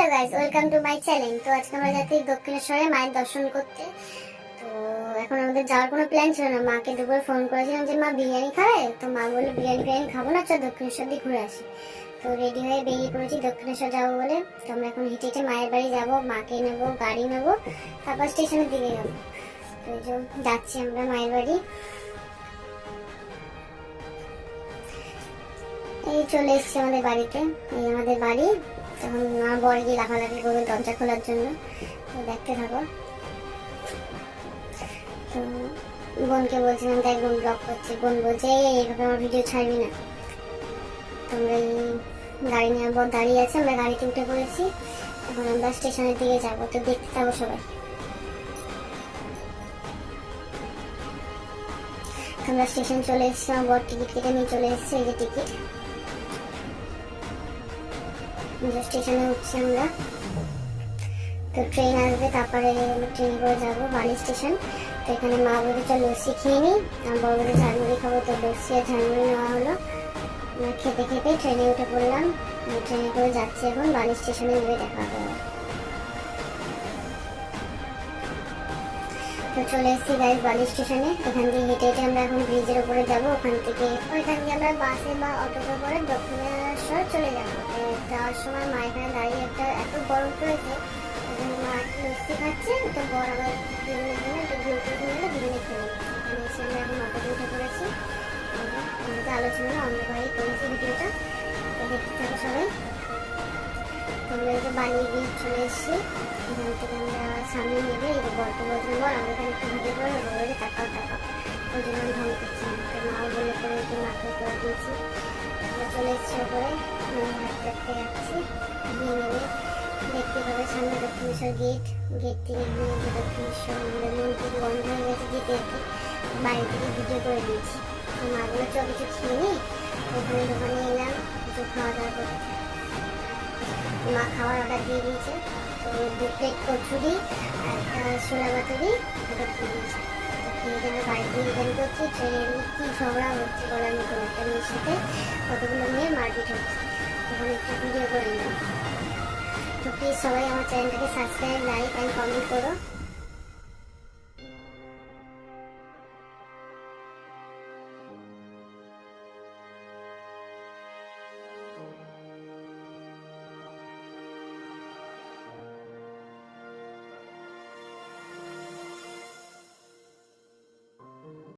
Hello guys, welcome to my channel. তো আজকে আমরা যাচ্ছি দক্ষিণেশ্বরে মায়ের দর্শন করতে। তো এখন আমাদের যাওয়ার কোনো প্ল্যান ছিল না। মাকে দুপুরে ফোন করেছিলাম যে মা বিরিয়ানি খাবে, তো মা বললো বিরিয়ানি খাবো না, চল দক্ষিণেশ্বর দিয়ে ঘুরে আসি। তো রেডি হয়ে বেরিয়ে পড়েছি দক্ষিণেশ্বর যাবো বলে। তো আমরা এখন হেঁটে হেঁটে মায়ের বাড়ি যাবো, মাকে নেবো, গাড়ি নেবো, তারপর স্টেশনের দিকে যাবো। তো এই যে যাচ্ছি আমরা মায়ের বাড়ি। এই চলে এসছি আমাদের বাড়িতে, এই আমাদের বাড়ি। তখন আমার বর গিয়ে লাফালাফি করবে দরজা খোলার জন্য, তো দেখতে থাকো। তো বোনকে বলছিলাম, দেখ বোন ব্লগ করছে, বোন বলছে এইভাবে আমার ভিডিও ছাড়বি না। তোমরা এই গাড়ি নিয়ে বর দাঁড়িয়ে আছে, আমরা গাড়িতে উঠে পড়েছি। এখন আমরা স্টেশনের দিকে যাবো, তো দেখতে থাকো সবাই। আমরা স্টেশন চলে এসেছি, আমার বর টিকিট কেটে নিয়ে চলে এসেছে, এই যে টিকিট। স্টেশনে উঠছি আমরা। তো ট্রেন আসবে, তারপরে ট্রেনে করে যাবো বালি স্টেশন। তো এখানে মা বলে চল লস্যি খেয়ে নিই, আর বড় বলে ঝালমুড়ি খাবো। তো লস্যি আর ঝালমুড়ি নেওয়া হলো। খেতে খেতে ট্রেনে উঠে পড়লাম। ট্রেনে করে যাচ্ছি এখন বালি স্টেশনে, নেমে দেখা হবে। তো চলে এসেছি গাইস বালি স্টেশনে। এখান থেকে হেঁটে হেঁটে আমরা এখন ব্রিজের উপরে যাবো। ওখান থেকে আমরা বাসে বা অটোতে করে দক্ষিণেশ্বর চলে যাবো। যাওয়ার সময় মা এখানে দাঁড়িয়ে এত গরম পড়েছে, মা লস্যি খাচ্ছে। তো বর আবার দুজনের জন্য একটু গ্লুকোজ নিয়ে দুজনে খেয়ে এখানে এসে আমরা এখন অটোতে উঠে পড়েছি। আমাদের আলোচনা অন্ধকারেই করেছি ভিডিওটা, তো দেখতে থাকো সবাই। তোমরা এই যে বালি ব্রিজ চলে এসেছি। এখান থেকে আমরা সামনে নেবে, এই যে বরকে বলছিলাম বর আমরা এখানে একটু ভিডিও করে বলে টাকাও ওই জন্য আমি ঢং করছি। তো মাও বলে করে একটু মাকে করে দিয়েছি। আমরা চলে এসেছি ওপরে, হাঁটতে হাঁটতে যাচ্ছি। গিয়ে নেবে দেখতে পাবে সামনে দক্ষিণেশ্বর গেট। গেট থেকে গিয়ে যে দক্ষিণেশ্বর আমাদের মন্দির বন্ধ হয়ে গেছে, যেতে যেতে বাড়ি থেকে ভিডিও করে দিয়েছি। তো মাগুলো চল কিছু খেয়ে নিই। ওখানে দোকানে এলাম কিছু খাওয়া দাওয়া করতে। মা খাওয়ার অর্ডার দিয়ে দিয়েছে। তো 2 প্লেট কচুরি আর একটা ছোলা বাতুরি ওটা দিয়ে দিয়েছে। খেয়ে আমরা বাড়িতে রিটার্ন করছি। ট্রেনের কি ঝগড়া হচ্ছে বলার মতো, একটা মেয়ের সাথে কতগুলো মেয়ের মারপিট হচ্ছে। ওখানে একটু ভিডিও করে নিলাম। তো প্লিজ সবাই আমার চ্যানেলটাকে সাবস্ক্রাইব, লাইক অ্যান্ড কমেন্ট করো।